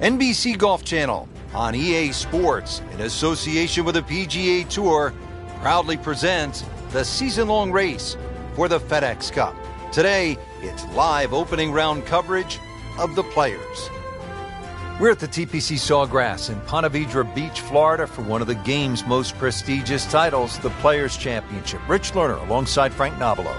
NBC Golf Channel on EA Sports, in association with the PGA Tour, proudly presents the season-long race for the FedEx Cup. Today, it's live opening round coverage of the Players. We're at the TPC Sawgrass in Ponte Vedra Beach, Florida, for one of the game's most prestigious titles, the Players Championship. Rich Lerner alongside Frank Nobilo.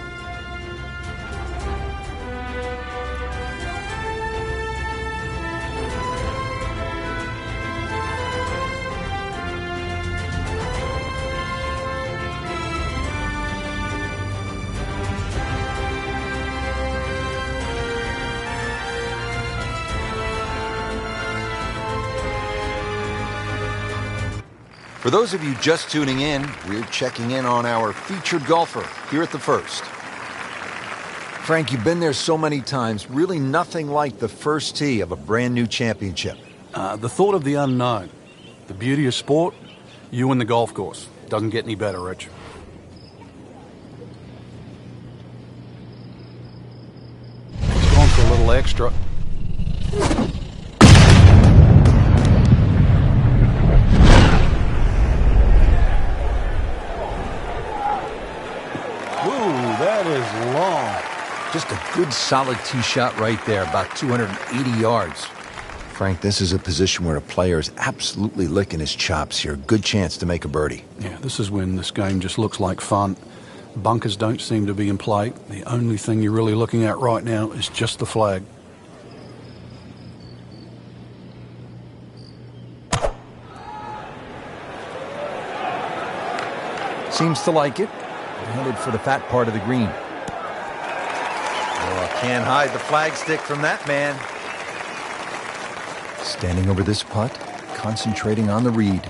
For those of you just tuning in, we're checking in on our featured golfer here at the First. Frank, you've been there so many times. Really nothing like the first tee of a brand new championship. The thought of the unknown. The beauty of sport, you and the golf course. Doesn't get any better, Rich. It's gone for a little extra. That is long. Just a good solid tee shot right there, about 280 yards. Frank, this is a position where a player is absolutely licking his chops here. Good chance to make a birdie. Yeah, this is when this game just looks like fun. Bunkers don't seem to be in play. The only thing you're really looking at right now is just the flag. Seems to like it. Headed for the fat part of the green. Oh, can't hide the flagstick from that man. Standing over this putt, concentrating on the read.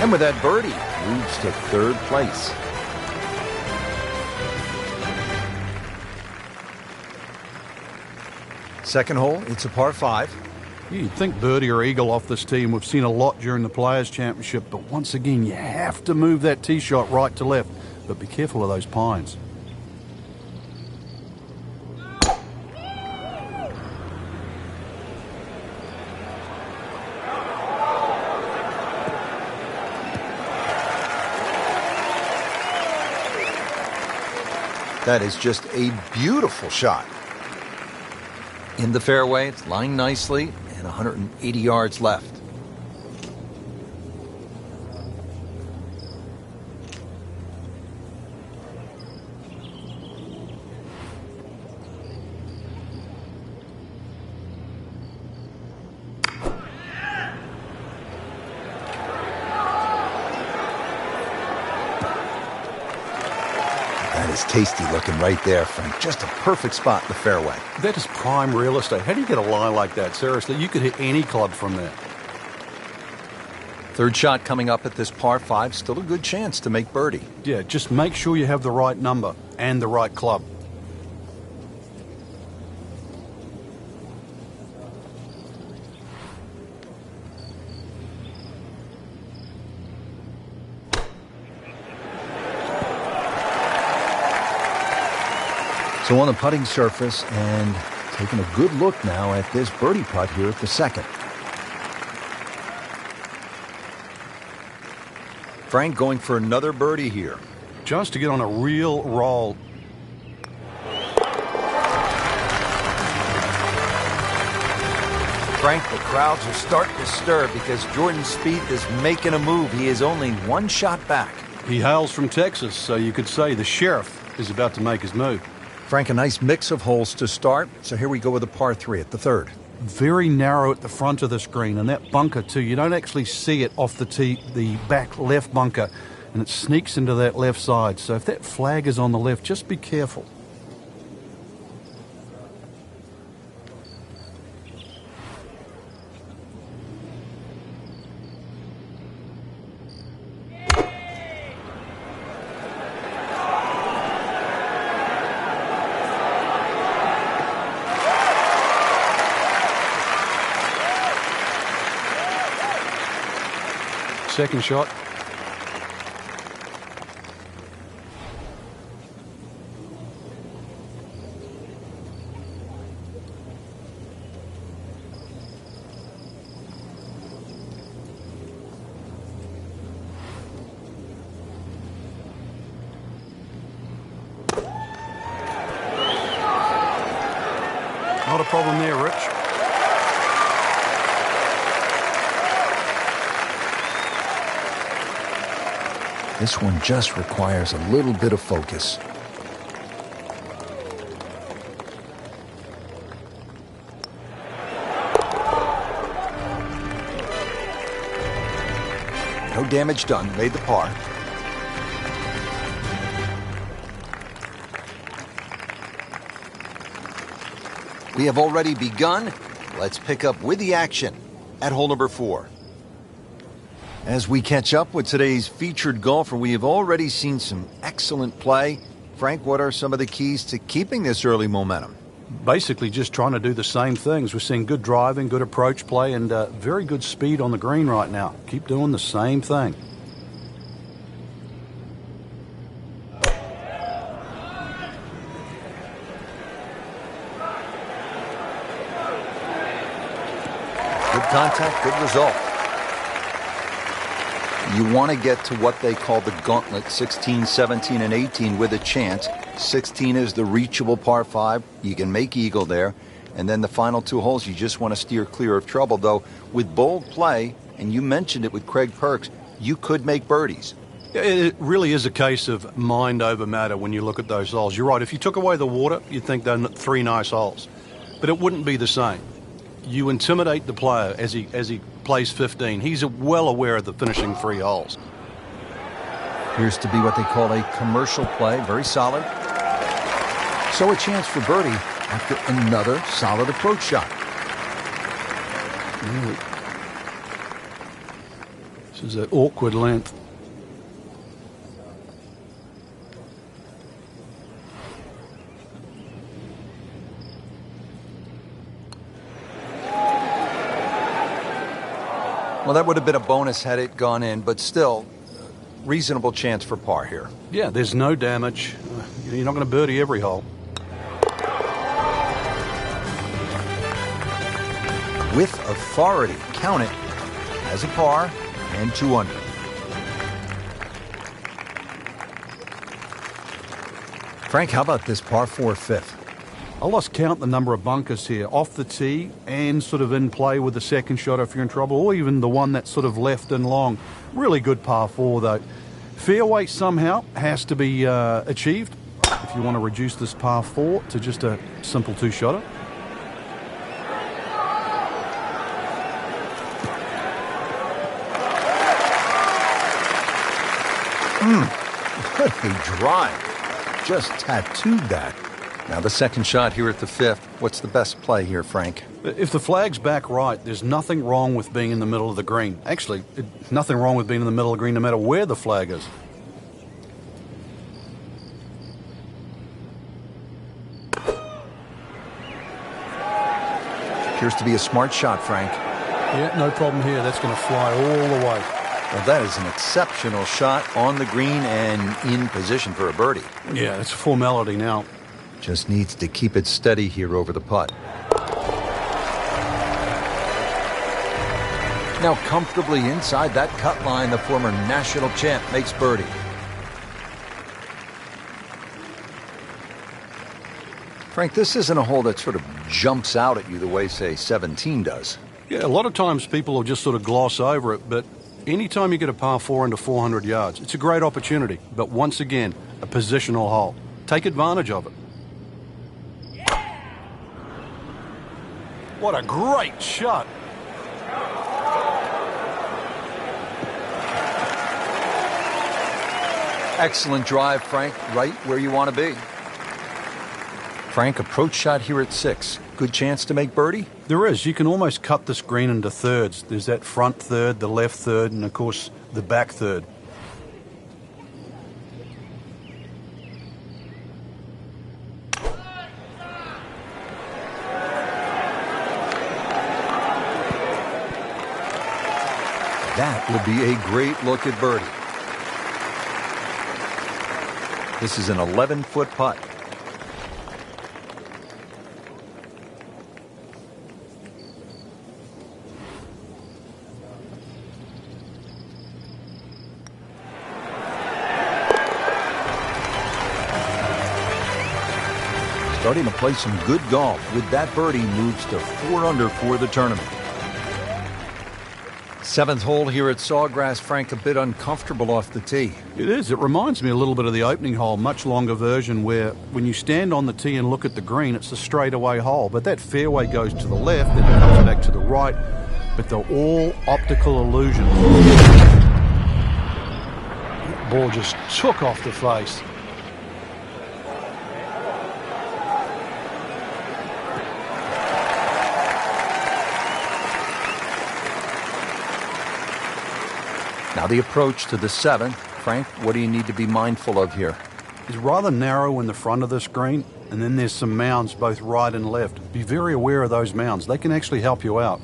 And with that birdie, moves to third place. Second hole, it's a par 5. You'd think birdie or eagle off this tee, and we've seen a lot during the Players' Championship, but once again, you have to move that tee shot right to left. But be careful of those pines. That is just a beautiful shot. In the fairway, it's lying nicely, and 180 yards left. That is tasty looking right there, Frank. Just a perfect spot in the fairway. That is prime real estate. How do you get a lie like that? Seriously, you could hit any club from there. Third shot coming up at this par 5. Still a good chance to make birdie. Yeah, just make sure you have the right number and the right club. So on the putting surface, and taking a good look now at this birdie putt here at the second. Frank going for another birdie here. Just to get on a real roll. Frank, the crowds are starting to stir because Jordan Spieth is making a move. He is only one shot back. He hails from Texas, so you could say the sheriff is about to make his move. Frank, a nice mix of holes to start. So here we go with a par 3 at the third. Very narrow at the front of the screen, and that bunker too. You don't actually see it off the tee, the back left bunker, and it sneaks into that left side. So if that flag is on the left, just be careful. Second shot. not a problem there, Rich. This one just requires a little bit of focus. No damage done, made the par. We have already begun. Let's pick up with the action at hole number 4. As we catch up with today's featured golfer, we have already seen some excellent play. Frank, what are some of the keys to keeping this early momentum? Basically just trying to do the same things. We're seeing good driving, good approach play, and very good speed on the green right now. Keep doing the same thing. Good contact, good result. You want to get to what they call the gauntlet, 16, 17, and 18 with a chance. 16 is the reachable par 5. You can make eagle there. And then the final 2 holes, you just want to steer clear of trouble. Though, with bold play, and you mentioned it with Craig Perks, you could make birdies. It really is a case of mind over matter when you look at those holes. You're right. If you took away the water, you'd think they're 3 nice holes. But it wouldn't be the same. You intimidate the player as he plays 15. He's well aware of the finishing 3 holes. Appears to be what they call a commercial play. Very solid. So a chance for birdie after another solid approach shot. This is an awkward length. Well, that would have been a bonus had it gone in, but still, reasonable chance for par here. Yeah, there's no damage. You're not going to birdie every hole. With authority, count it as a par and 2 under. Frank, how about this par 4 5th? I lost count the number of bunkers here, off the tee and sort of in play with the second shot if you're in trouble, or even the one that's sort of left and long. Really good par 4, though. Fairway somehow has to be achieved if you want to reduce this par 4 to just a simple 2-shotter. What a drive. Just tattooed that. Now the second shot here at the 5th. What's the best play here, Frank? If the flag's back right, there's nothing wrong with being in the middle of the green. Actually, nothing wrong with being in the middle of the green no matter where the flag is. Appears to be a smart shot, Frank. Yeah, no problem here. That's going to fly all the way. Well, that is an exceptional shot on the green and in position for a birdie. Yeah, it's a formality now. Just needs to keep it steady here over the putt. Now comfortably inside that cut line, the former national champ makes birdie. Frank, this isn't a hole that sort of jumps out at you the way, say, 17 does. Yeah, a lot of times people will just sort of gloss over it, but anytime you get a par 4 under 400 yards, it's a great opportunity. But once again, a positional hole. Take advantage of it. What a great shot. Excellent drive, Frank. Right where you want to be. Frank, approach shot here at 6. Good chance to make birdie? There is. You can almost cut this green into thirds. There's that front third, the left third, and of course the back third. That would be a great look at birdie. This is an 11-foot putt. starting to play some good golf. With that birdie, moves to 4 under for the tournament. 7th hole here at Sawgrass, Frank, a bit uncomfortable off the tee. It is. It reminds me a little bit of the opening hole, much longer version, where when you stand on the tee and look at the green, it's a straightaway hole. But that fairway goes to the left, then it comes back to the right. But they're all optical illusions. That ball just took off the face. Now the approach to the 7th. Frank, what do you need to be mindful of here? It's rather narrow in the front of this green, and then there's some mounds both right and left. Be very aware of those mounds. They can actually help you out.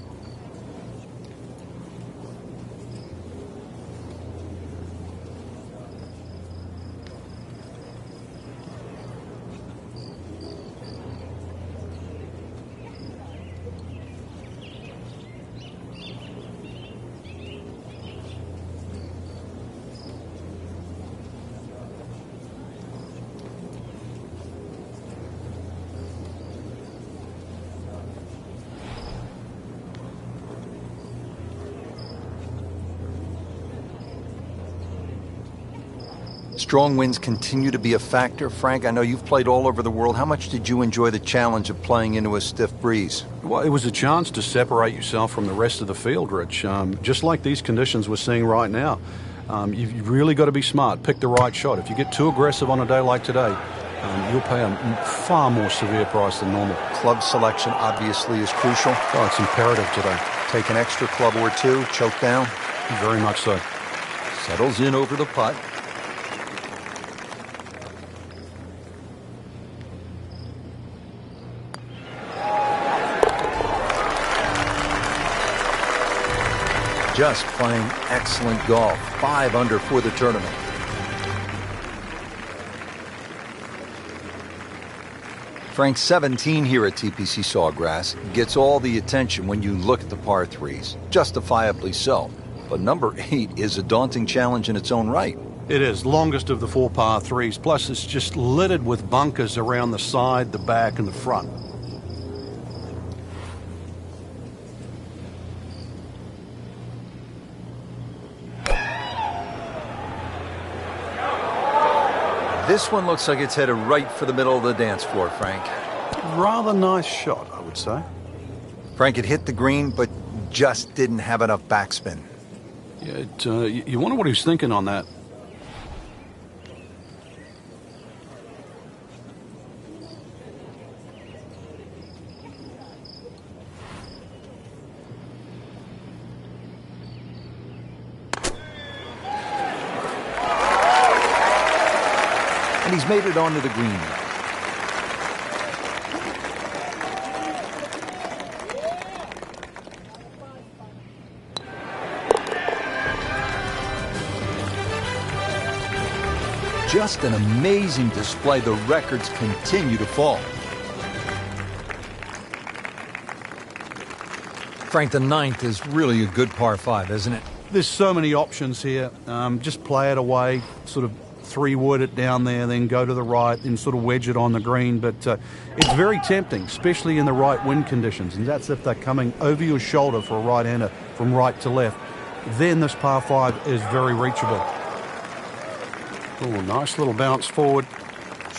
Strong winds continue to be a factor. Frank, I know you've played all over the world. How much did you enjoy the challenge of playing into a stiff breeze? Well, it was a chance to separate yourself from the rest of the field, Rich. Just like these conditions we're seeing right now. You've really got to be smart. Pick the right shot. If you get too aggressive on a day like today, you'll pay a far more severe price than normal. Club selection obviously is crucial. Oh, it's imperative today. Take an extra club or two, choke down. Very much so. Settles in over the putt. Just playing excellent golf. 5 under for the tournament. Frank, 17 here at TPC Sawgrass gets all the attention when you look at the par 3s. Justifiably so. But number 8 is a daunting challenge in its own right. It is. Longest of the 4 par 3s. Plus, it's just littered with bunkers around the side, the back, and the front. This one looks like it's headed right for the middle of the dance floor, Frank. Rather nice shot, I would say. Frank, it hit the green, but just didn't have enough backspin. Yeah, you wonder what he's thinking on that. And he's made it onto the green. Just an amazing display. The records continue to fall. Frank, the 9th is really a good par 5, isn't it? There's so many options here. Just play it away, sort of 3-wood it down there, then go to the right and sort of wedge it on the green. But it's very tempting, especially in the right wind conditions. And that's if they're coming over your shoulder for a right-hander from right to left. Then this par 5 is very reachable. Oh, nice little bounce forward.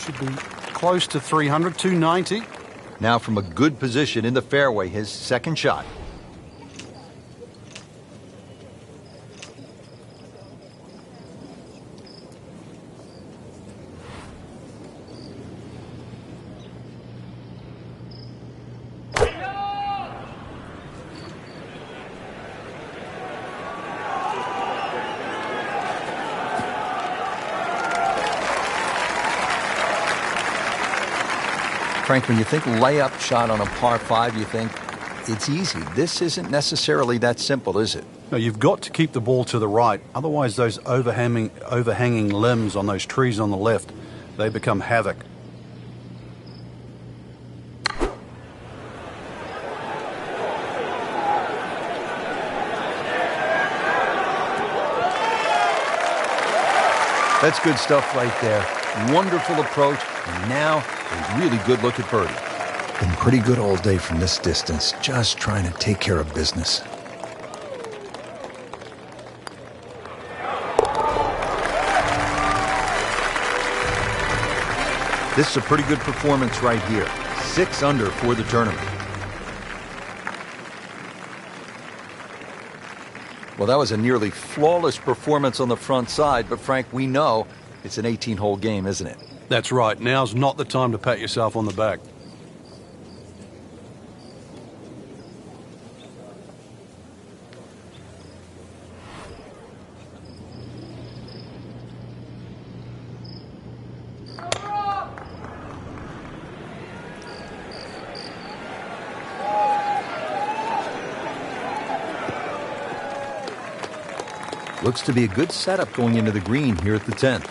Should be close to 300, 290. Now from a good position in the fairway, his second shot. Frank, when you think layup shot on a par 5, you think it's easy. This isn't necessarily that simple, is it? No, you've got to keep the ball to the right. Otherwise, those overhanging limbs on those trees on the left, they become havoc. That's good stuff right there. Wonderful approach, and now a really good look at birdie. Been pretty good all day from this distance, just trying to take care of business. This is a pretty good performance right here. 6 under for the tournament. Well, that was a nearly flawless performance on the front side, but Frank, we know it's an 18-hole game, isn't it? That's right. Now's not the time to pat yourself on the back. Looks to be a good setup going into the green here at the 10th.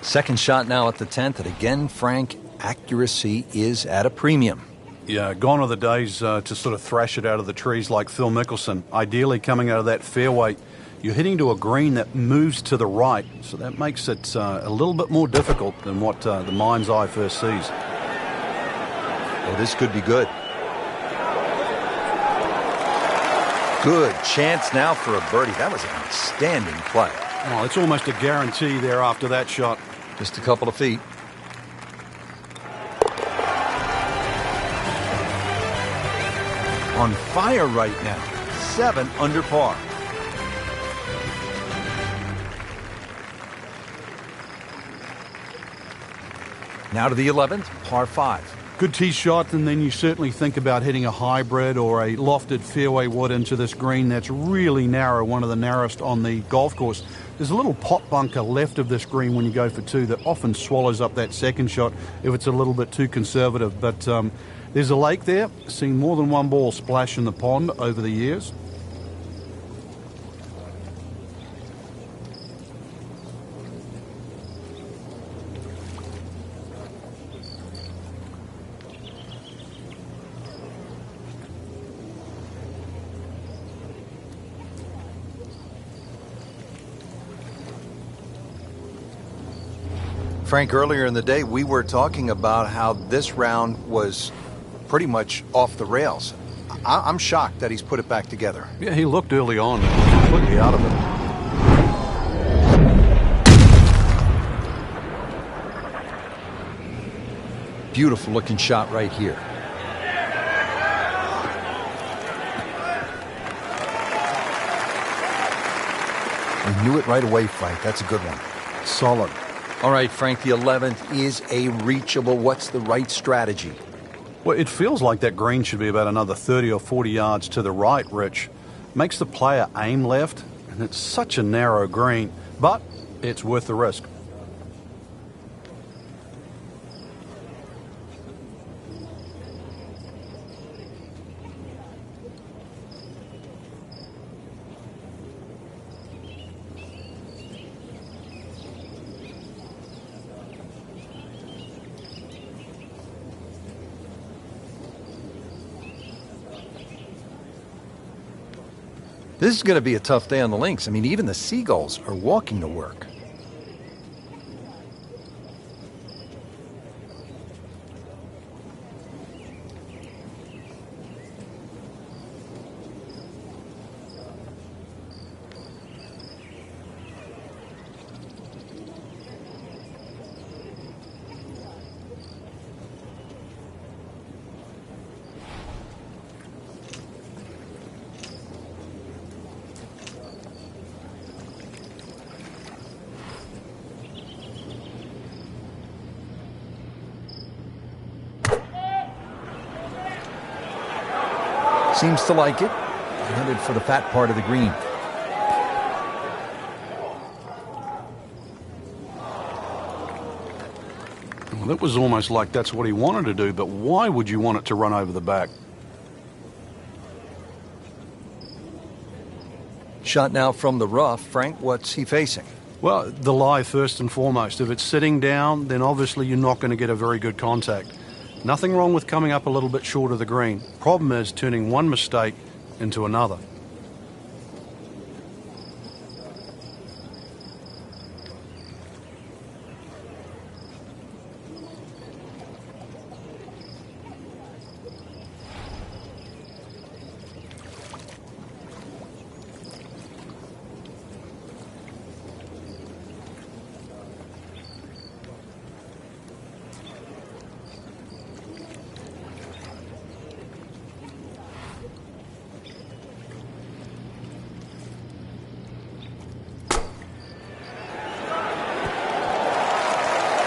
Second shot now at the 10th, and again, Frank, accuracy is at a premium. Yeah, gone are the days to sort of thrash it out of the trees like Phil Mickelson. Ideally, coming out of that fairway, you're hitting to a green that moves to the right, so that makes it a little bit more difficult than what the mind's eye first sees. Oh, this could be good. Good chance now for a birdie. That was an outstanding play. Oh, it's almost a guarantee there after that shot. Just a couple of feet. On fire right now. 7 under par. Now to the 11th, par 5. Good tee shot, and then you certainly think about hitting a hybrid or a lofted fairway wood into this green that's really narrow, one of the narrowest on the golf course. There's a little pot bunker left of this green when you go for 2 that often swallows up that second shot if it's a little bit too conservative. But there's a lake there. Seen more than one ball splash in the pond over the years. Frank, earlier in the day, we were talking about how this round was pretty much off the rails. I'm shocked that he's put it back together. Yeah, he looked early on completely out of it. Beautiful looking shot right here. We knew it right away, Frank. That's a good one. Solid. All right, Frank, the 11th is a reachable. What's the right strategy? Well, it feels like that green should be about another 30 or 40 yards to the right, Rich. Makes the player aim left, and it's such a narrow green, but it's worth the risk. This is going to be a tough day on the links. I mean, even the seagulls are walking to work. Seems to like it. Headed for the fat part of the green. Well, it was almost like that's what he wanted to do, but why would you want it to run over the back? Shot now from the rough. Frank, what's he facing? Well, the lie first and foremost. If it's sitting down, then obviously you're not going to get a very good contact. Nothing wrong with coming up a little bit short of the green. Problem is turning one mistake into another.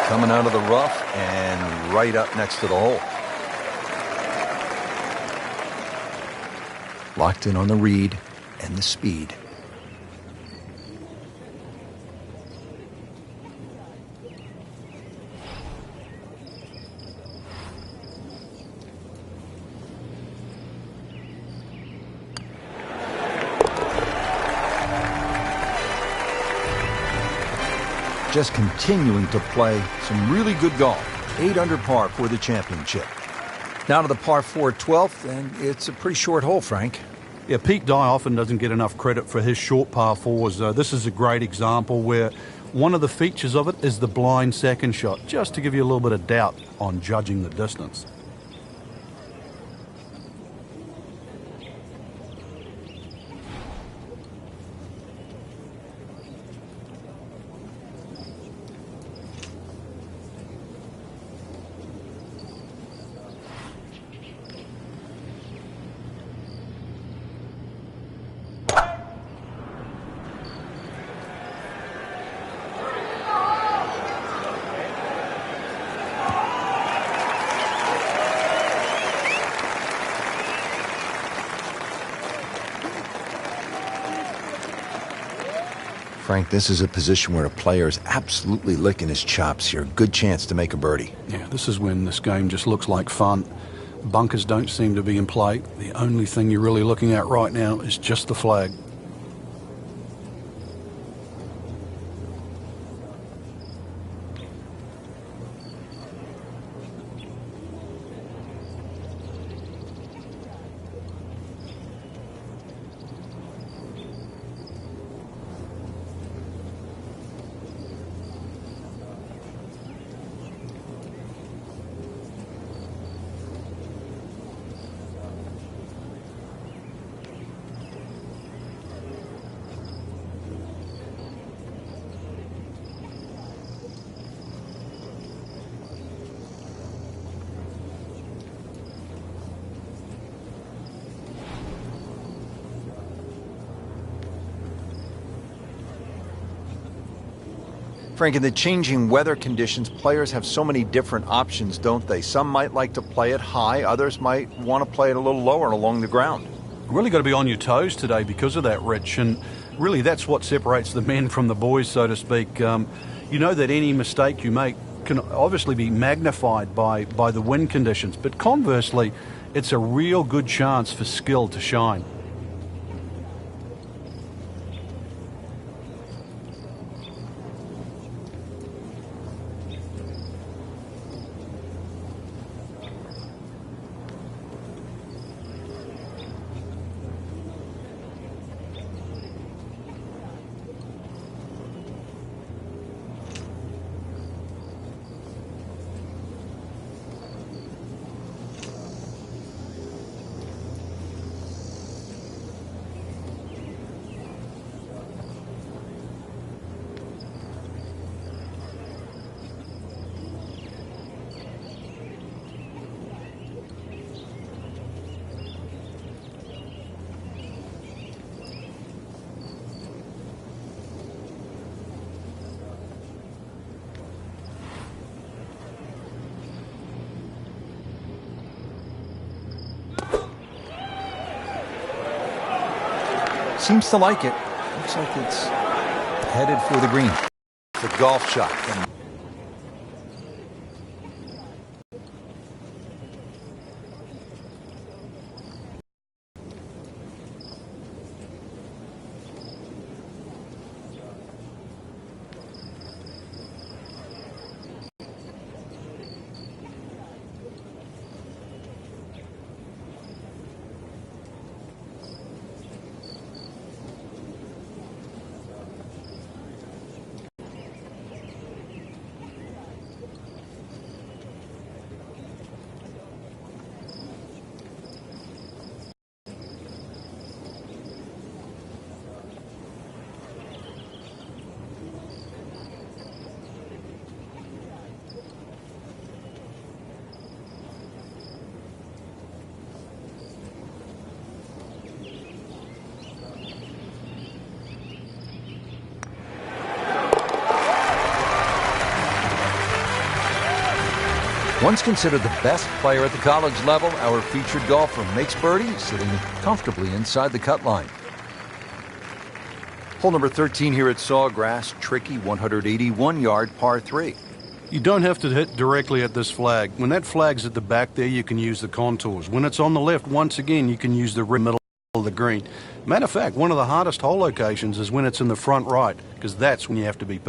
coming out of the rough and right up next to the hole. Locked in on the read and the speed. Just continuing to play some really good golf. 8 under par for the championship. Now to the par 4 12th, and it's a pretty short hole, Frank. Yeah, Pete Dye often doesn't get enough credit for his short par 4s. This is a great example where one of the features of it is the blind second shot, just to give you a little bit of doubt on judging the distance. Frank, this is a position where a player is absolutely licking his chops here. Good chance to make a birdie. Yeah, this is when this game just looks like fun. Bunkers don't seem to be in play. The only thing you're really looking at right now is just the flag. Frank, in the changing weather conditions, players have so many different options, don't they? Some might like to play it high, others might want to play it a little lower and along the ground. Really got to be on your toes today because of that, Rich, and really that's what separates the men from the boys, so to speak. You know that any mistake you make can obviously be magnified by the wind conditions, but conversely, it's a real good chance for skill to shine. Seems to like it. Looks like it's headed for the green. The golf shot. Once considered the best player at the college level, our featured golfer makes birdie, sitting comfortably inside the cut line. Hole number 13 here at Sawgrass, tricky 181-yard par 3. You don't have to hit directly at this flag. When that flag's at the back there, you can use the contours. When it's on the left, once again, you can use the middle of the green. Matter of fact, one of the hardest hole locations is when it's in the front right, because that's when you have to be.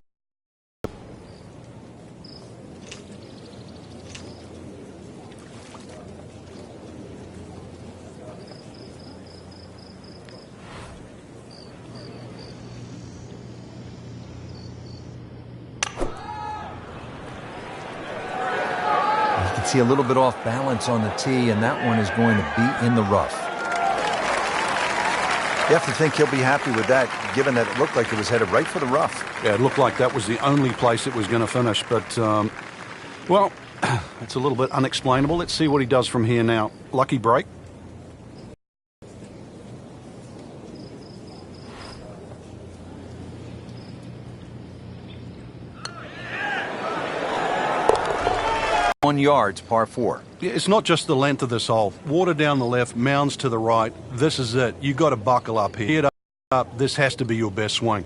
See a little bit off balance on the tee, and that one is going to be in the rough. You have to think he'll be happy with that, given that it looked like it was headed right for the rough. Yeah, it looked like that was the only place it was going to finish, but, well, it's a little bit unexplainable. Let's see what he does from here now. Lucky break. Yards, par 4. Yeah, it's not just the length of this hole. Water down the left, mounds to the right. This is it. You got to buckle up here. Head up. This has to be your best swing.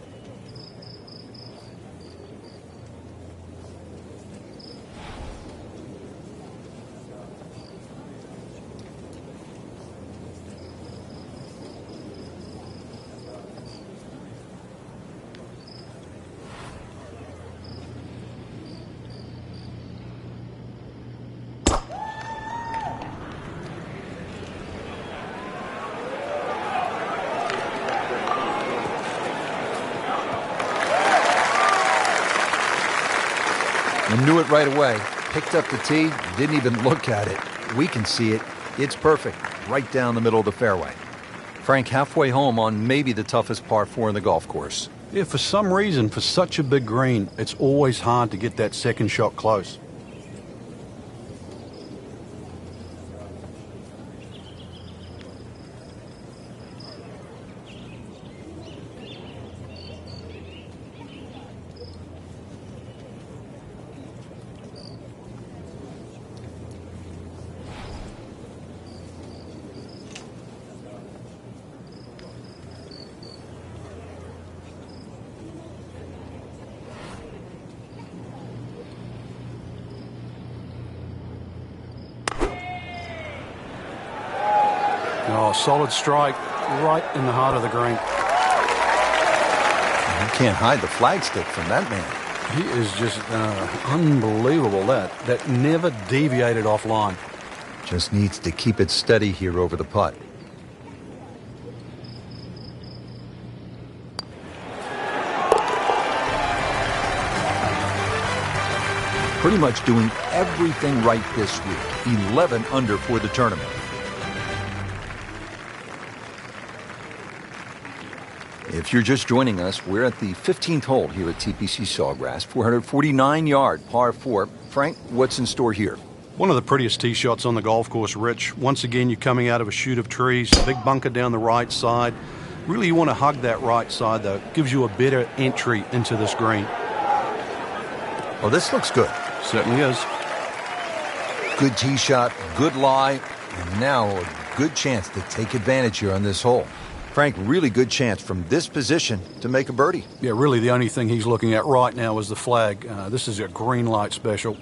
And knew it right away. Picked up the tee, didn't even look at it. We can see it. It's perfect. Right down the middle of the fairway. Frank, halfway home on maybe the toughest par 4 in the golf course. Yeah, for some reason, for such a big green, it's always hard to get that second shot close. Oh, solid strike right in the heart of the green. You can't hide the flagstick from that man. He is just unbelievable. That never deviated offline. Just needs to keep it steady here over the putt. Pretty much doing everything right this week. 11 under for the tournament. If you're just joining us, we're at the 15th hole here at TPC Sawgrass, 449-yard par 4. Frank, what's in store here? One of the prettiest tee shots on the golf course, Rich. Once again, you're coming out of a chute of trees, big bunker down the right side. Really, you want to hug that right side, though. It gives you a better entry into this green. Well, this looks good. Certainly is. Good tee shot, good lie, and now a good chance to take advantage here on this hole. Frank, really good chance from this position to make a birdie. Yeah, really the only thing he's looking at right now is the flag. This is a green light special.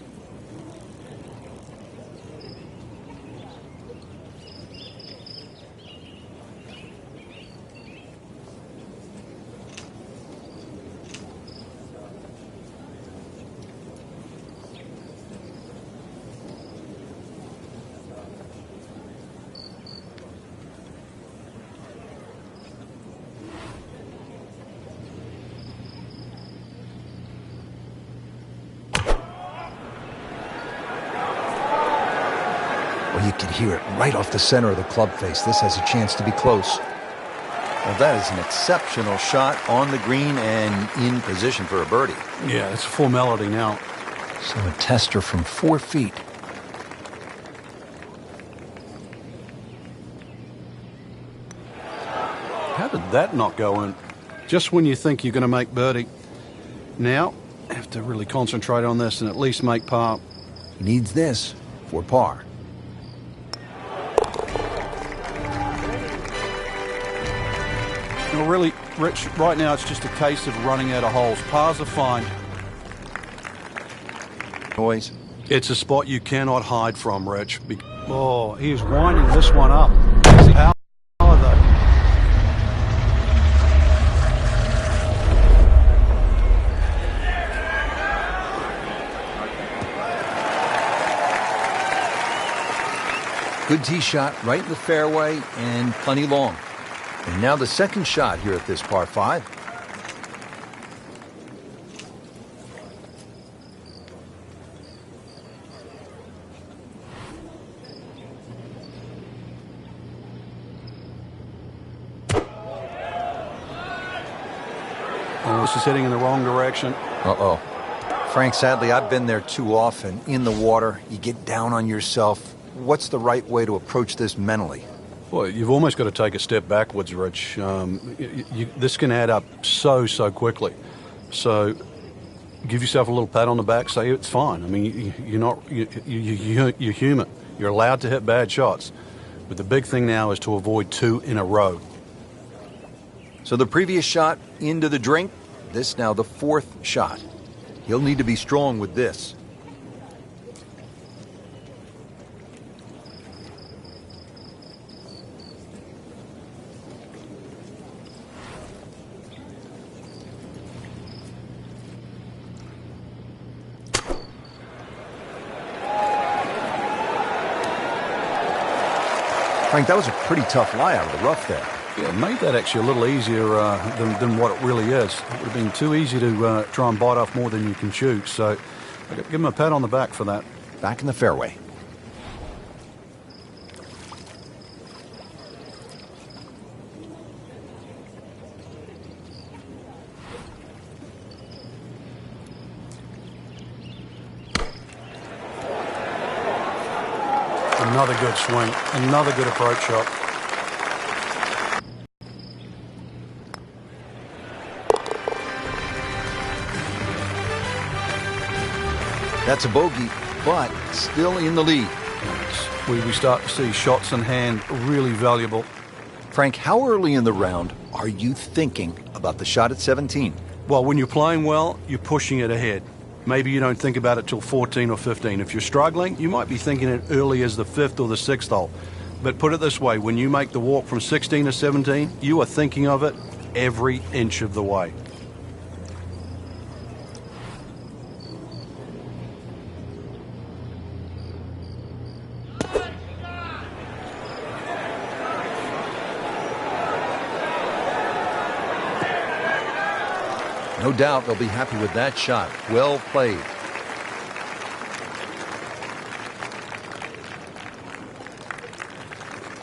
Well, you can hear it right off the center of the club face. This has a chance to be close. Well, that is an exceptional shot on the green and in position for a birdie. Yeah, it's a formality now. So a tester from 4 feet. How did that not go in? Just when you think you're going to make birdie. Now, have to really concentrate on this and at least make par. He needs this for par. Well, really, Rich, right now it's just a case of running out of holes. Pars are fine. Noise. It's a spot you cannot hide from, Rich. Oh, he is winding this one up. Power, though. Good tee shot right in the fairway and plenty long. And now the second shot here at this par 5. Oh, this is heading in the wrong direction. Uh-oh. Frank, sadly, I've been there too often. In the water, you get down on yourself. What's the right way to approach this mentally? Well, you've almost got to take a step backwards, Rich. This can add up so quickly. So give yourself a little pat on the back, say it's fine. I mean, you're human. You're allowed to hit bad shots. But the big thing now is to avoid 2 in a row. So the previous shot into the drink, this now the 4th shot. He'll need to be strong with this. Frank, that was a pretty tough lie out of the rough there. Yeah, it made that actually a little easier than what it really is. It would have been too easy to try and bite off more than you can chew. So give him a pat on the back for that. Back in the fairway. Another good swing. Another good approach shot. That's a bogey, but still in the lead. We start to see shots in hand really valuable. Frank, how early in the round are you thinking about the shot at 17? Well, when you're playing well, you're pushing it ahead. Maybe you don't think about it till 14 or 15. If you're struggling, you might be thinking it early as the 5th or the 6th hole. But put it this way, when you make the walk from 16 to 17, you are thinking of it every inch of the way. No doubt they'll be happy with that shot. Well played.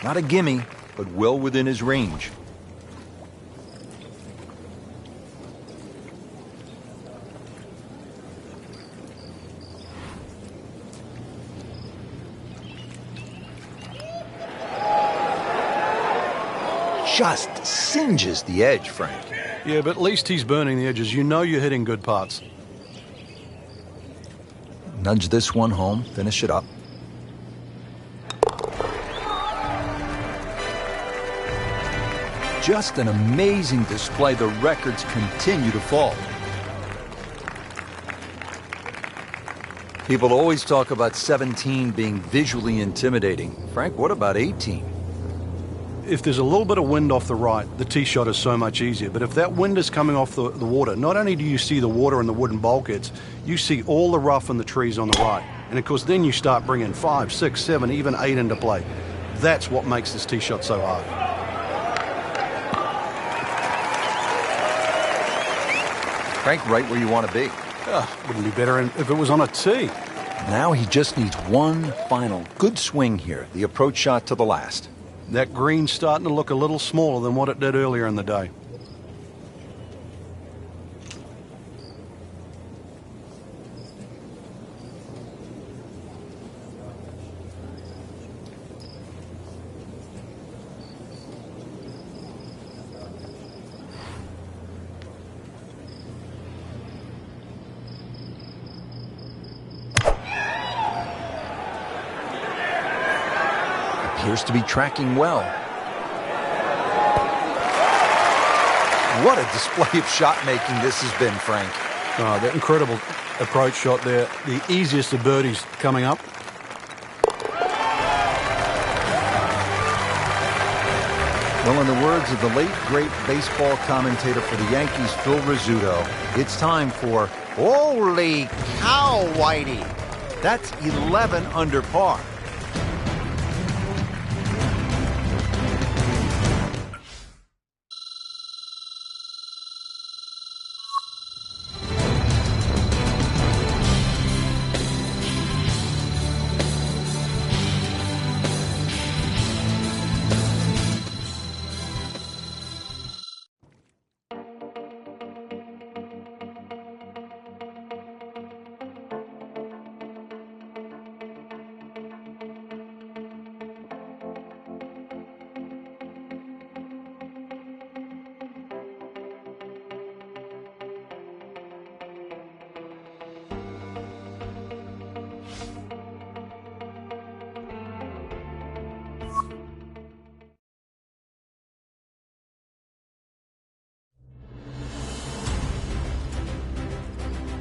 Not a gimme, but well within his range. Just singes the edge, Frank. Yeah, but at least he's burning the edges. You know you're hitting good parts. Nudge this one home, finish it up. Just an amazing display. The records continue to fall. People always talk about 17 being visually intimidating. Frank, what about 18? If there's a little bit of wind off the right, the tee shot is so much easier. But if that wind is coming off the water, not only do you see the water and the wooden bulkheads, you see all the rough and the trees on the right. And of course, then you start bringing 5, 6, 7, even 8 into play. That's what makes this tee shot so hard. Frank, right where you want to be. Wouldn't be better if it was on a tee. Now he just needs one final good swing here, the approach shot to the last. That green's starting to look a little smaller than what it did earlier in the day. appears to be tracking well. What a display of shot making this has been, Frank. Oh, that incredible approach shot there. The easiest of birdies coming up. Well, in the words of the late, great baseball commentator for the Yankees, Phil Rizzuto, it's time for Holy Cow, Whitey. That's 11 under par.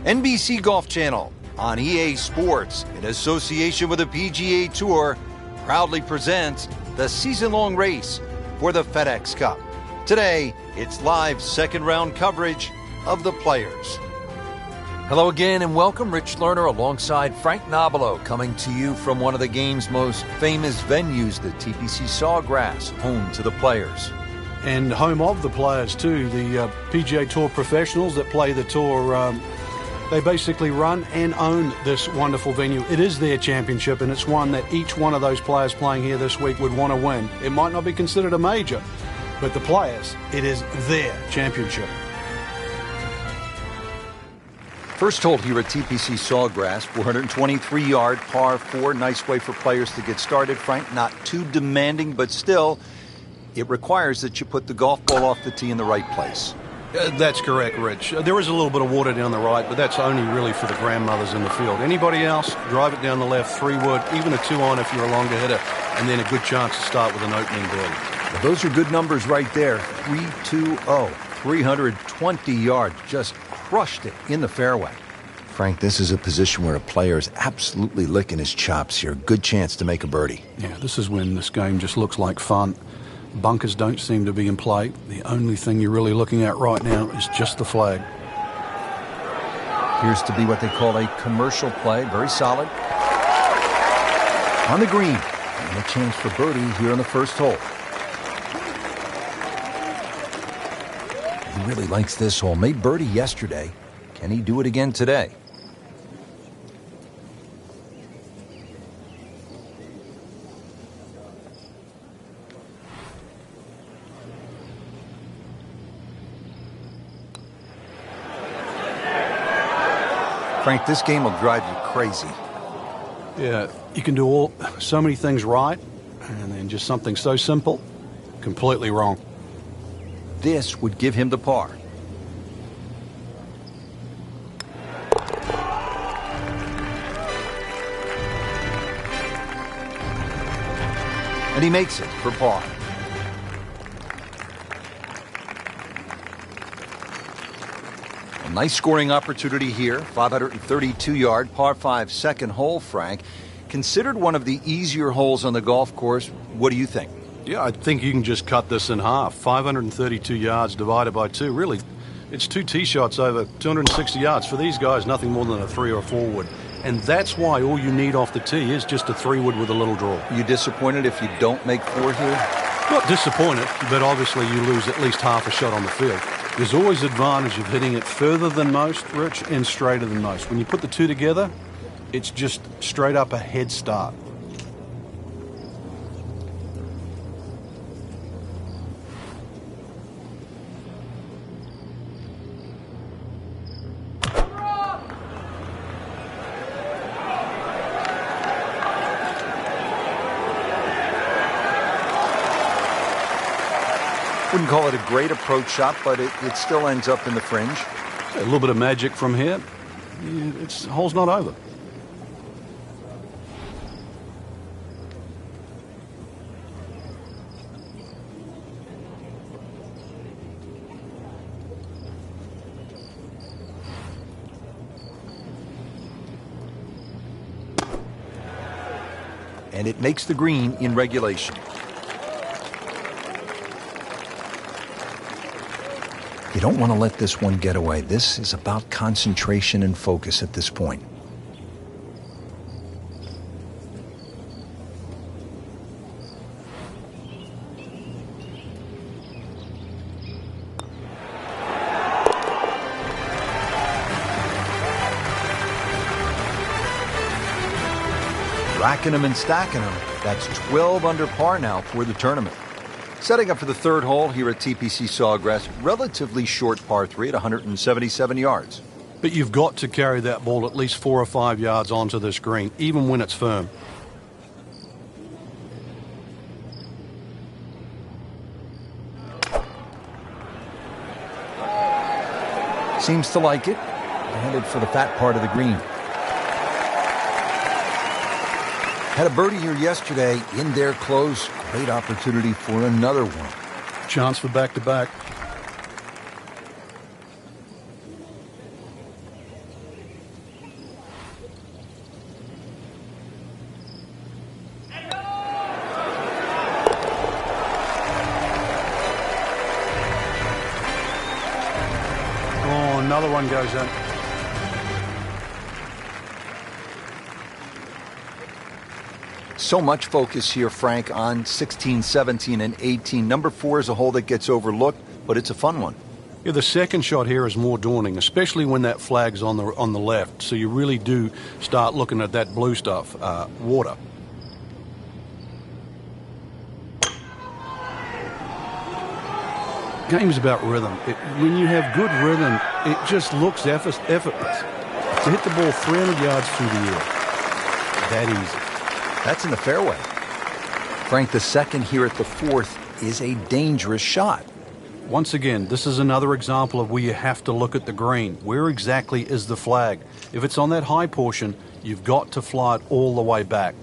NBC Golf Channel on EA Sports, in association with the PGA Tour, proudly presents the season-long race for the FedEx Cup. Today, it's live second-round coverage of the Players. Hello again and welcome. Rich Lerner alongside Frank Nobilo, coming to you from one of the game's most famous venues, the TPC Sawgrass, home to the Players. And home of the Players too. The PGA Tour professionals that play the tour, they basically run and own this wonderful venue. It is their championship, and it's one that each one of those players playing here this week would want to win. It might not be considered a major, but the Players, it is their championship. First hole here at TPC Sawgrass, 423-yard par 4. Nice way for players to get started, Frank. Not too demanding, but still, it requires that you put the golf ball off the tee in the right place. That's correct, Rich. There is a little bit of water down the right, but that's only really for the grandmothers in the field. Anybody else, drive it down the left, 3-wood, even a 2-on if you're a longer hitter, and then a good chance to start with an opening birdie. Well, those are good numbers right there. 320, 320 yards, just crushed it in the fairway. Frank, this is a position where a player is absolutely licking his chops here. Good chance to make a birdie. Yeah, this is when this game just looks like fun. Bunkers don't seem to be in play. The only thing you're really looking at right now is just the flag. Appears to be what they call a commercial play. Very solid. On the green. And a chance for birdie here on the first hole. He really likes this hole. Made birdie yesterday. Can he do it again today? Frank, this game will drive you crazy. Yeah, you can do so many things right, and then just something so simple, completely wrong. This would give him the par. And he makes it for par. A nice scoring opportunity here. 532-yard par 5 second hole, Frank. Considered one of the easier holes on the golf course. What do you think? Yeah, I think you can just cut this in half. 532 yards divided by 2. Really, it's 2 tee shots over 260 yards. For these guys, nothing more than a 3 or a 4-wood. And that's why all you need off the tee is just a 3-wood with a little draw. You disappointed if you don't make 4 here? Not disappointed, but obviously you lose at least half a shot on the field. There's always advantage of hitting it further than most, Rich, and straighter than most. When you put the two together, it's just straight up a head start. Wouldn't call it a great approach shot, but it still ends up in the fringe. A little bit of magic from here. It's hole's not over. and it makes the green in regulation. You don't want to let this one get away. This is about concentration and focus at this point. Racking them and stacking them. That's 12 under par now for the tournament. Setting up for the third hole here at TPC Sawgrass, relatively short par 3 at 177 yards. But you've got to carry that ball at least 4 or 5 yards onto this green, even when it's firm. Seems to like it. Headed for the fat part of the green. Had a birdie here yesterday in there close. Great opportunity for another one. Chance for back-to-back. Oh, another one goes in. So much focus here, Frank, on 16, 17, and 18. Number 4 is a hole that gets overlooked, but it's a fun one. Yeah, the second shot here is more daunting, especially when that flag's on the left. So you really do start looking at that blue stuff, water. Game's about rhythm. When you have good rhythm, it just looks effortless. To hit the ball 300 yards through the air, that easy. That's in the fairway. Frank, the second here at the fourth is a dangerous shot. Once again, this is another example of where you have to look at the green. Where exactly is the flag? If it's on that high portion, you've got to fly it all the way back.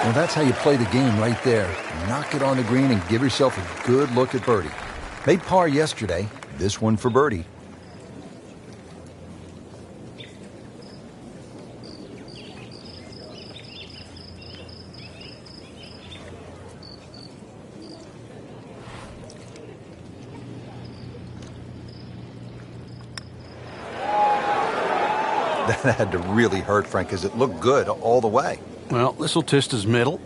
Well, that's how you play the game right there. Knock it on the green and give yourself a good look at birdie. Made par yesterday, this one for birdie. That had to really hurt, Frank, because it looked good all the way. Well, this will test his mettle.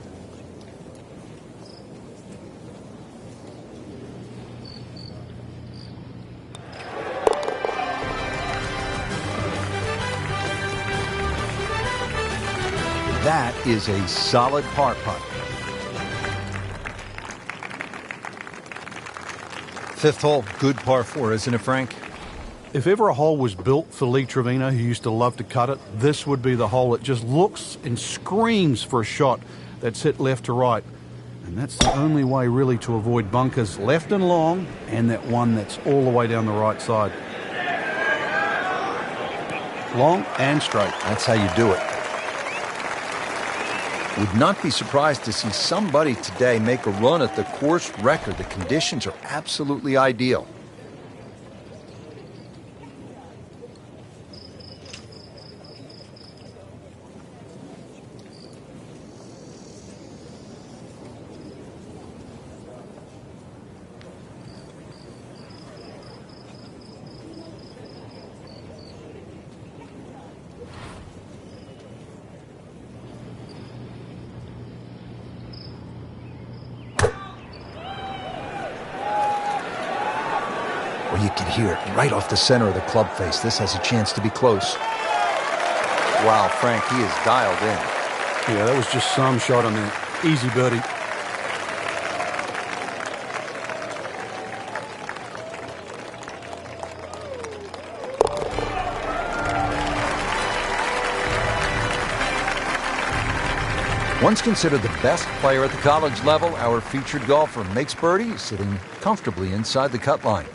That is a solid par putt. Fifth hole, good par 4, isn't it, Frank? If ever a hole was built for Lee Trevino, who used to love to cut it, this would be the hole. It just looks and screams for a shot that's hit left to right. And that's the only way really to avoid bunkers left and long, and that one that's all the way down the right side. Long and straight. That's how you do it. Would not be surprised to see somebody today make a run at the course record. The conditions are absolutely ideal. Well, you can hear it right off the center of the club face. This has a chance to be close. Wow, Frank, he is dialed in. Yeah, that was just some shot on there. Easy birdie. Once considered the best player at the college level, our featured golfer makes birdie, sitting comfortably inside the cut line.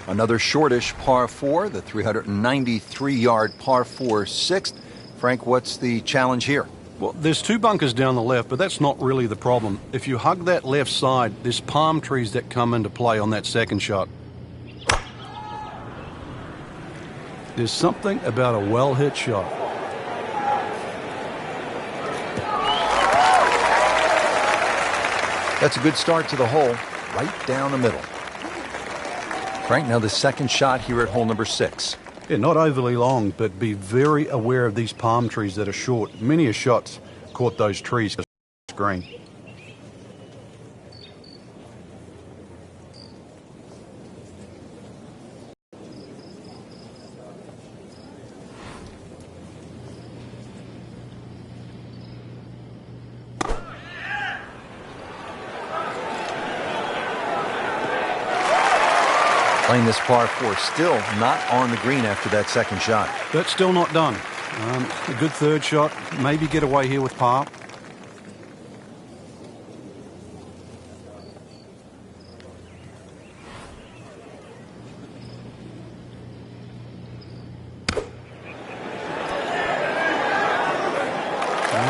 Another shortish par 4, the 393-yard par 4 sixth. Frank, what's the challenge here? Well, there's 2 bunkers down the left, but that's not really the problem. If you hug that left side, there's palm trees that come into play on that second shot. There's something about a well-hit shot. That's a good start to the hole, right down the middle. Frank, now the second shot here at hole number 6. Yeah, not overly long, but be very aware of these palm trees that are short. Many a shot's caught those trees green. Playing this par 4, still not on the green after that second shot. That's still not done. A good third shot, maybe get away here with par.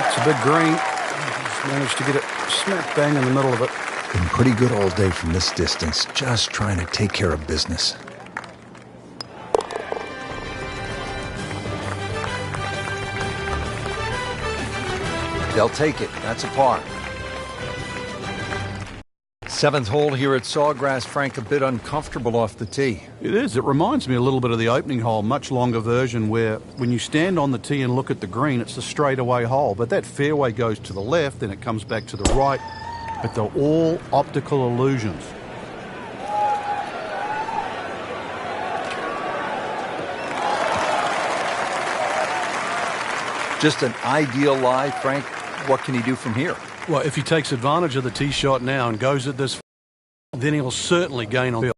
It's a big green. Just managed to get it smack bang in the middle of it. Been pretty good all day from this distance, just trying to take care of business. They'll take it. That's a par. 7th hole here at Sawgrass. Frank, a bit uncomfortable off the tee. It is. It reminds me a little bit of the opening hole, much longer version, where when you stand on the tee and look at the green, it's a straightaway hole. But that fairway goes to the left, then it comes back to the right. But they're all optical illusions. Just an ideal lie, Frank. What can he do from here? Well, if he takes advantage of the tee shot now and goes at this, then he'll certainly gain on field.